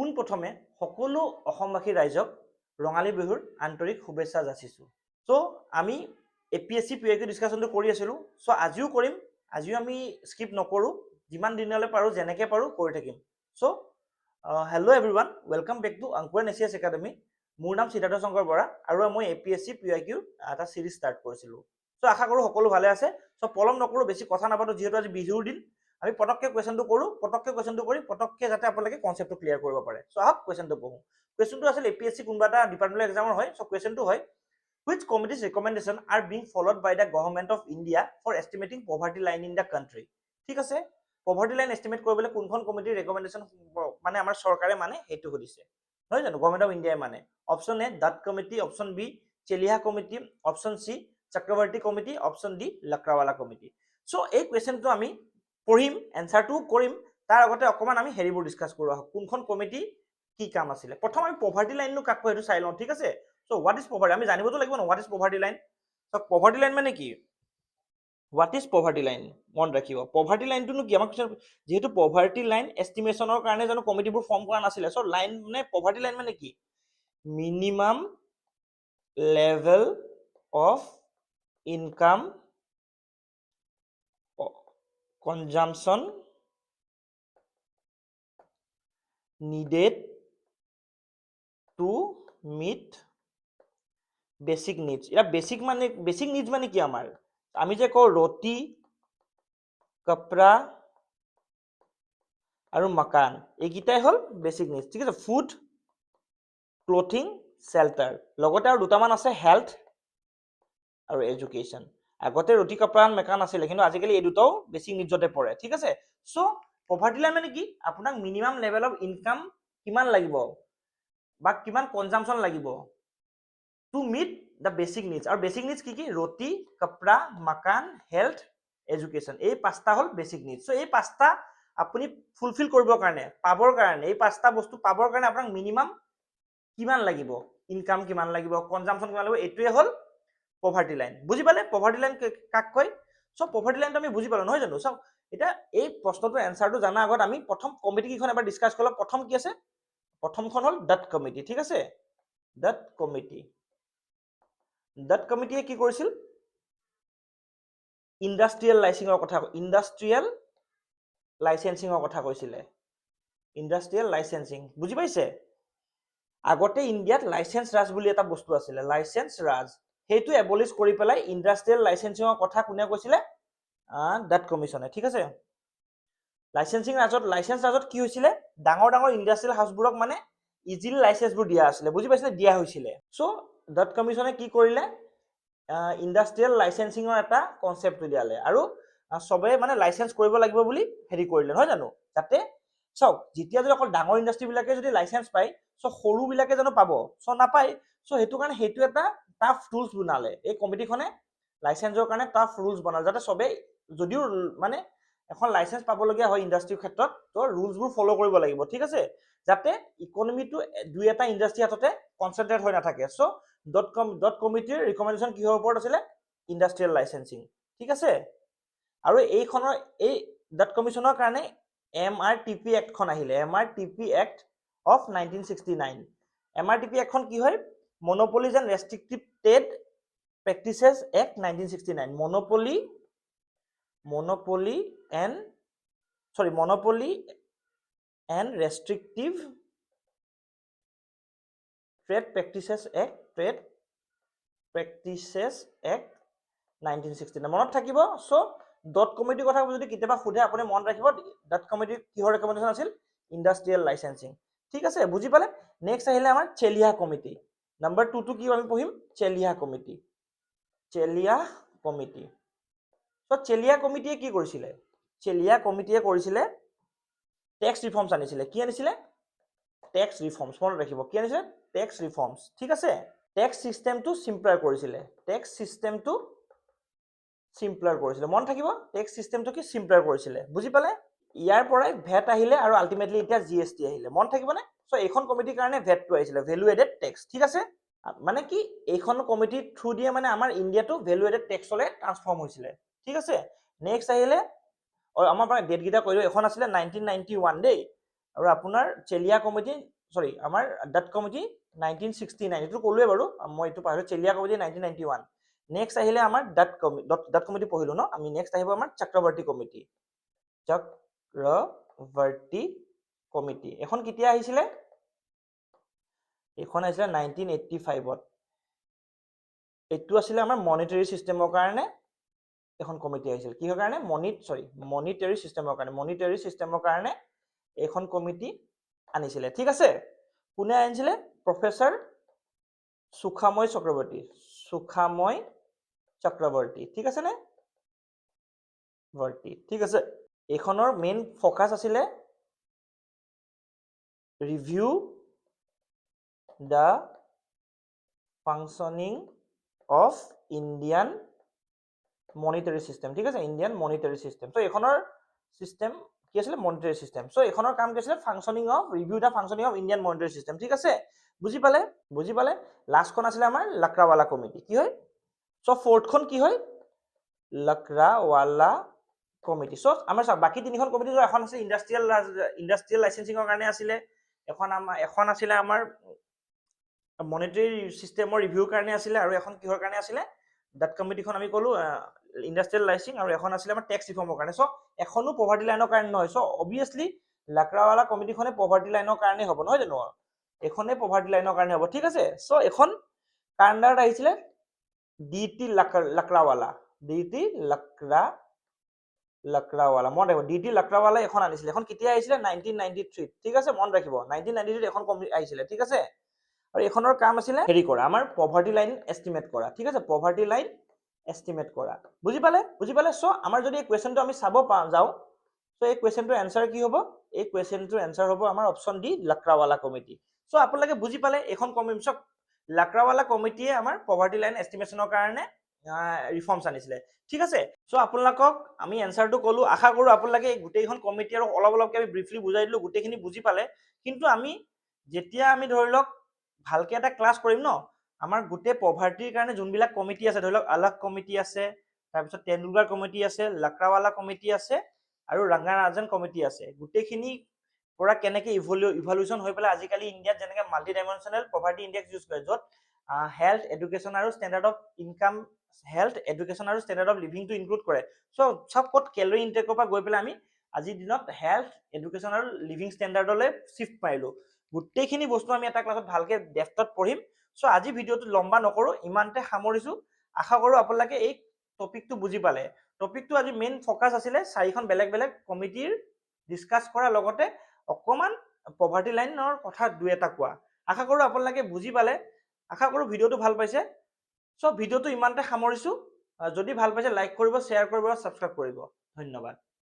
পোনপ্ৰথমে সকলো অসমবাসী ৰাইজক ৰঙালী বিহুৰ আন্তৰিক শুভেচ্ছা যাচিছোঁ। চ' আমি APSC PIQ ডিছকাশ্যনটো কৰি আছিলোঁ। চ' আজিও কৰিম। আজিও আমি স্কিপ নকৰোঁ, যিমান দিনলৈ পাৰোঁ যেনেকৈ পাৰোঁ কৰি থাকিম। So' hello' everyone, welcome back to Ankuran Asia's academy. মোৰ নাম সিদ্ধাৰ্থ শংকৰ বৰা আৰু মই APSC PIQ এটা চিৰিজ ষ্টাৰ্ট কৰিছিলোঁ। চ' আশা কৰোঁ সকলো ভালে আছে। চ' পলম নকৰোঁ, বেছি কথা নাপাতো, যিহেতু আজি বিহুৰ দিন। আমি পটককৈ কুৱেশ্যনটো কৰোঁ, পটককৈ কুৱেশ্যনটো কৰি পটককৈ যাতে আপোনালোকে কনচেপ্টটো ক্লিয়াৰ কৰিব পাৰে। চ' আহক কুৱেশ্যনটো পঢ়োঁ। কুৱেশ্যনটো আছিল APSC কোনোবা এটা ডিপাৰ্টমেণ্টেল এক্সামৰ হয়। চ' কুৱেশ্যনটো হয়, which committee's recommendation are being followed by the government of India for estimating poverty line in the country? ঠিক আছে, poverty line estimate কৰিবলৈ কোনখন কমিটিৰ ৰেকমেণ্ডেশ্যন মানে আমাৰ চৰকাৰে মানে সেইটো সুধিছে, নহয় জানো? গভৰ্ণমেণ্ট অফ ইণ্ডিয়াই মানে। Option A Dutt committee, option B Chelliah committee, option C Chakravarty committee, option D Lakdawala committee. So' এই কুৱেশ্যনটো আমি পঢ়িম, এনচাৰটো কৰিম, তাৰ আগতে অকণমান আমি হেৰিবোৰ ডিছকাছ কৰোঁ আহক। কোনখন কমিটি কি কাম আছিলে। প্ৰথম আমি পভাৰ্টি লাইননো কাক কয় সেইটো চাই লওঁ, ঠিক আছে? চ' হোৱাট ইজ পভাৰ্টি আমি জানিবতো লাগিব ন, what is poverty line. So' poverty line মানে কি? হোৱাট ইজ পভাৰ্টি লাইন মনত ৰাখিব। পভাৰ্টি লাইনটোনো কি? আমাক যিহেতু পভাৰ্টি লাইন এষ্টিমেশ্যনৰ কাৰণে জানো কমিটিবোৰ ফৰ্ম কৰা নাছিলে। চ' লাইন মানে পভাৰ্টি লাইন মানে কি? Minimum level of income consumption needed to meet basic needs. এটা বেসিক নিডস মানে কি? আমাৰ আমি যে কওঁ ৰুটি, কপৰা আৰু মকান, এইকেইটাই হ'ল বেসিক নিডস, ঠিক আছে? ফুড, ক্লথিং, শেল্টাৰ, লগতে আৰু দুটামান আছে হেল্থ আৰু এডুকেশ্যন। আগতে ৰুটি, কপৰা, মেকান আছিলে, কিন্তু আজিকালি এই দুটাও বেসিক নিডসতে পৰে, ঠিক আছে? চ' পভাৰ্টি লাইন মানে কি? আপোনাক মিনিমাম লেভেল অফ ইনকাম কিমান লাগিব বা কিমান কনজাম্পশ্যন লাগিব to meet the basic needs. আৰু বেসিক নিডস কি কি? ৰুটি, কপৰা, মকান, হেল্থ, এডুকেশ্যন, এই পাঁচটা হ'ল বেসিক নিডস। চ' এই পাঁচটা আপুনি ফুলফিল কৰিবৰ কাৰণে, পাবৰ কাৰণে, এই পাঁচটা বস্তু পাবৰ কাৰণে আপোনাক মিনিমাম কিমান লাগিব, ইনকাম কিমান লাগিব, কনজাম্পশ্যন কিমান লাগিব, এইটোৱে হ'ল পভাৰ্টি লাইন। বুজি পালে পভাৰ্টি লাইন কাক কয়? চ' পভাৰ্টি লাইনটো আমি বুজি পালো, নহয় জানো? চাওক এতিয়া এই প্ৰশ্নটোৰ এনচাৰটো জনাৰ আগত আমি প্ৰথম কমিটি কেইখন এবাৰ ডিছকাছ কৰিলোঁ। প্ৰথম কি আছে? প্ৰথমখন হ'ল ডাট কমিটি, ঠিক আছে? ডাট কমিটি। ডাট কমিটিয়ে কি কৰিছিল? ইণ্ডাষ্ট্ৰিয়েল লাইচেঞ্চিঙৰ কথা কৈছিলে। ইণ্ডাষ্ট্ৰিয়েল লাইচেঞ্চিং, বুজি পাইছে? আগতে ইণ্ডিয়াত লাইচেঞ্চ ৰাজ বুলি এটা বস্তু আছিলে, লাইচেঞ্চ ৰাজ। সেইটো এবলিছ কৰি পেলাই ইণ্ডাষ্ট্ৰিয়েল লাইচেঞ্চিঙৰ কথা কোনে কৈছিলে? ডাট কমিশনে, ঠিক আছে? লাইচেঞ্চ ৰাজত কি হৈছিলে? ডাঙৰ ডাঙৰ ইণ্ডাষ্ট্ৰিয়েল হাউচবোৰক মানে ইজিলি লাইচেঞ্চবোৰ দিয়া আছিলে, বুজি পাইছিলে? দিয়া হৈছিলে। চ' ডাট কমিশনে কি কৰিলে? ইণ্ডাষ্ট্ৰিয়েল লাইচেঞ্চিঙৰ এটা কনচেপ্ট উলিয়ালে আৰু চবে মানে লাইচেঞ্চ কৰিব লাগিব বুলি হেৰি কৰিলে, নহয় জানো? যাতে চাওক, যেতিয়া যদি অকল ডাঙৰ ইণ্ডাষ্ট্ৰিবিলাকে যদি লাইচেঞ্চ পায়, চ' সৰুবিলাকে জানো পাব? চ' নাপায়। চ' সেইটো কাৰণে সেইটো এটা টাফ ৰুলছ বনালে। এই কমিটিখনে লাইচেঞ্চৰ কাৰণে টাফ ৰুলছ বনালে, যাতে চবে যদিও মানে এখন লাইচেঞ্চ পাবলগীয়া হয় ইণ্ডাষ্ট্ৰিৰ ক্ষেত্ৰত, তো ৰুলছবোৰ ফ'ল' কৰিব লাগিব, ঠিক আছে? যাতে ইকনমিটো দুই এটা ইণ্ডাষ্ট্ৰি হাততে কনচেন্ট্ৰেট হৈ নাথাকে। চ' ডট কমিটিৰ ৰিকমেণ্ডেশ্যন কিহৰ ওপৰত আছিলে? ইণ্ডাষ্ট্ৰিয়েল লাইচেঞ্চিং, ঠিক আছে? আৰু এই ডাট কমিশনৰ কাৰণে MRTP এক্টখন আহিলে, MRTP এক্ট অফ 1969। MRTP এক্টখন কি হয়? Monopolies and restrictive trade practices act 1969। Monopoly and restrictive trade practices act 1969 মনত থাকিব। চ' ডট কমিটিৰ কথা যদি কেতিয়াবা সোধে আপুনি মনত ৰাখিব, ডট কমিটিৰ কিহৰ ৰেকমেণ্ডেশ্যন আছিল? ইণ্ডাষ্ট্ৰিয়েল লাইচেঞ্চিং, ঠিক আছে? বুজি পালে? নেক্সট আহিলে আমাৰ চেলিহা কমিটি। নাম্বাৰ 2টো কি আমি পঢ়িম? চেলিহা কমিটি। চ' চেলিহা কমিটিয়ে কি কৰিছিলে? চেলিহা কমিটিয়ে কৰিছিলে টেক্স ৰিফৰ্মছ আনিছিলে। কি আনিছিলে? টেক্স ৰিফৰ্মছ, মনত ৰাখিব। কি আনিছিলে? টেক্স ৰিফৰ্মছ, ঠিক আছে? টেক্স চিষ্টেমটো চিম্পলাৰ কৰিছিলে। মনত থাকিব, টেক্স চিষ্টেমটো কি? চিম্পলাৰ কৰিছিলে। বুজি পালে? ইয়াৰ পৰাই ভেট আহিলে আৰু আল্টিমেটলি এতিয়া GST আহিলে। মনত থাকিবনে? চ' এইখন কমিটিৰ কাৰণে ভেটটো আহিছিলে, ভেলু এডেড টেক্স, ঠিক আছে? মানে কি? এইখন কমিটিৰ থ্ৰু দিয়ে মানে আমাৰ ইণ্ডিয়াটো ভেলু এডেড টেক্সলৈ ট্ৰান্সফৰ্ম হৈছিলে, ঠিক আছে? নেক্সট আহিলে আমাৰ ডেট কেইটা কৈ দিওঁ। এখন আছিলে 1991 দেই, আৰু আপোনাৰ চেলিয়া কমিটি আমাৰ ডাট কমিটি 1969 এইটো ক'লোৱে বাৰু মই এইটো পাহৰিলোঁ চেলিয়া কমিটি 1991 নেক্সট আহিলে আমাৰ ডাট কমিটি পঢ়িলো ন আমি নেক্সট আহিব আমাৰ চক্ৰৱৰ্তী কমিটি চক্ৰৱৰ্তী কমিটি এখন কেতিয়া আহিছিলে এখন আহিছিলে 1985ত এইটো আছিলে আমাৰ মনিটাৰী চিষ্টেমৰ কাৰণে এখন কমিটি আহিছিল কিহৰ কাৰণে মনিটাৰী চিষ্টেমৰ কাৰণে এখন কমিটি আনিছিলে ঠিক আছে কোনে আনিছিলে প্ৰফেসৰ সুখাময় চক্ৰৱৰ্তী ঠিক আছে নে ঠিক আছে এইখনৰ মেইন ফকাস আছিলে review the functioning of Indian monetary system ঠিক আছে ইণ্ডিয়ান মনিটাৰী সিস্টেম সো এখনৰ সিস্টেম কি আছিল মনিটাৰী সিস্টেম সো এখনৰ কাম কি আছিল functioning of review the functioning of Indian monetary system ঠিক আছে বুজি পালে লাষ্টখন আছিল আমাৰ লাকৰাৱালা কমিটি কি হয় সো ফৰ্থখন কি হয় লাকৰাৱালা কমিটি সো আমাৰ বাকি তিনিখন কমিটি এখন আছে ইন্ডাষ্ট্ৰিয়েল লাইসেন্সিংৰ কাৰণে আছিলে এখন আছিলে আমাৰ মনিটাৰী সিস্টেমৰ ৰিভিউৰ কাৰণে আছিলে আৰু এখন কিহৰ কাৰণে আছিলে ডাট কমিটিখন আমি ক'লো ইন্ডাষ্ট্ৰিয়েল লাইসেন্সিং আৰু এখন আছিলে আমাৰ টেক্স ৰিফৰ্মৰ কাৰণে সো এখনো পভাৰ্টি লাইনৰ কাৰণে নহয় সো অবিয়াসলি লাকৰাৱালা কমিটিখনে পভাৰ্টি লাইনৰ কাৰণে হ'ব নহয় জানো এখনে পভাৰ্টি লাইনৰ কাৰণে হ'ব ঠিক আছে সো এখন কাণ্ডাৰত আহিছিলে ডিটি লাকৰাৱালা মন ৰাখিব ডিটি লাকৰাৱালা এখন আনিছিলে এখন কেতিয়া আহিছিলে 1993 ঠিক আছে মন ৰাখিব 1993 এখন কমিটি আহিছিলে ঠিক আছে আৰু এখনৰ কাম আছিলে হেৰি কৰা আমাৰ পভাৰ্টি লাইন এস্টিমেট কৰা ঠিক আছে পভাৰ্টি লাইন এস্টিমেট কৰা বুজি পালে সো আমাৰ যদি এই কোৱেশ্চনটো আমি চাব যাও সো এই কোৱেশ্চনটোৰ এনসাৰ কি হ'ব এই কোৱেশ্চনটোৰ এনসাৰ হ'ব আমাৰ option D Lakdawala committee so আপোনালোকে বুজি পালে এখন কমিটি লাকৰাৱালা কমিটিয়ে আমাৰ পভাৰ্টি লাইন এস্টিমেশনৰ কাৰণে ৰিফৰ্মছ আনিছিলে ঠিক আছে সো আপোনালোকক আমি এনসাৰটো ক'লো আশা কৰো আপোনালোকে গোটেইখন কমিটি আৰু অলপকৈ আমি ব্ৰিফলি বুজাই দিলো গোটেইখিনি বুজি পালে কিন্তু আমি যেতিয়া আমি ধৰি লওক ভালকে এটা ক্লাছ কৰিম ন আমাৰ গোটেই পভাৰ্টিৰ কাৰণে যোনবিলাক কমিটি আছে ধৰি লওক আলাগ কমিটি আছে তাৰপিছত তেণ্ডুলকাৰ কমিটি আছে লাকৰাৱালা কমিটি আছে আৰু ৰংগাৰাজন কমিটি আছে গোটেইখিনি পৰা কেনেকে ইভলিউশন হৈ পেলাই আজিকালি ইণ্ডিয়াত যেনেকে মাল্টি ডাইমেনশনেল পভাৰ্টি ইন্ডেক্স ইউজ কৰে য'ত হেল্থ এডুকেশ্যন আৰু standard of income health education আৰু ষ্টেণ্ডাৰ্ড অফ লিভিংটো ইনক্লুড কৰে সো সব ক'ত কেলৰি ইনটেকৰ পৰা গৈ পেলাই আমি আজিৰ দিনত হেল্থ এডুকেশ্যন আৰু লিভিং ষ্টেণ্ডাৰ্ডলৈ শিফ্ট মাৰিলো গোটেইখিনি বস্তু আমি এটা ক্লাছত ভালকে ডেফটত পঢ়িম সো আজি ভিডিঅ'টো লম্বা নকৰো ইমানতে সামৰিছো আশা কৰো আপোনালোকে এই টপিকটো বুজি পালে টপিকটো আজি মেইন ফকাস আছিলে চাৰিখন বেলেগ কমিটিৰ ডিসকাস কৰাৰ লগতে অকমান পভাৰ্টি লাইনৰ কথা দুই এটা কোৱা আশা কৰো আপোনালোকে বুজি পালে আশা কৰো ভিডিঅ'টো ভাল পাইছে সো ভিডিঅ'টো ইমানতে সামৰিছো যদি ভাল পাইছে লাইক কৰিব শ্বেয়াৰ কৰিব আৰু সাবস্ক্ৰাইব কৰিব ধন্যবাদ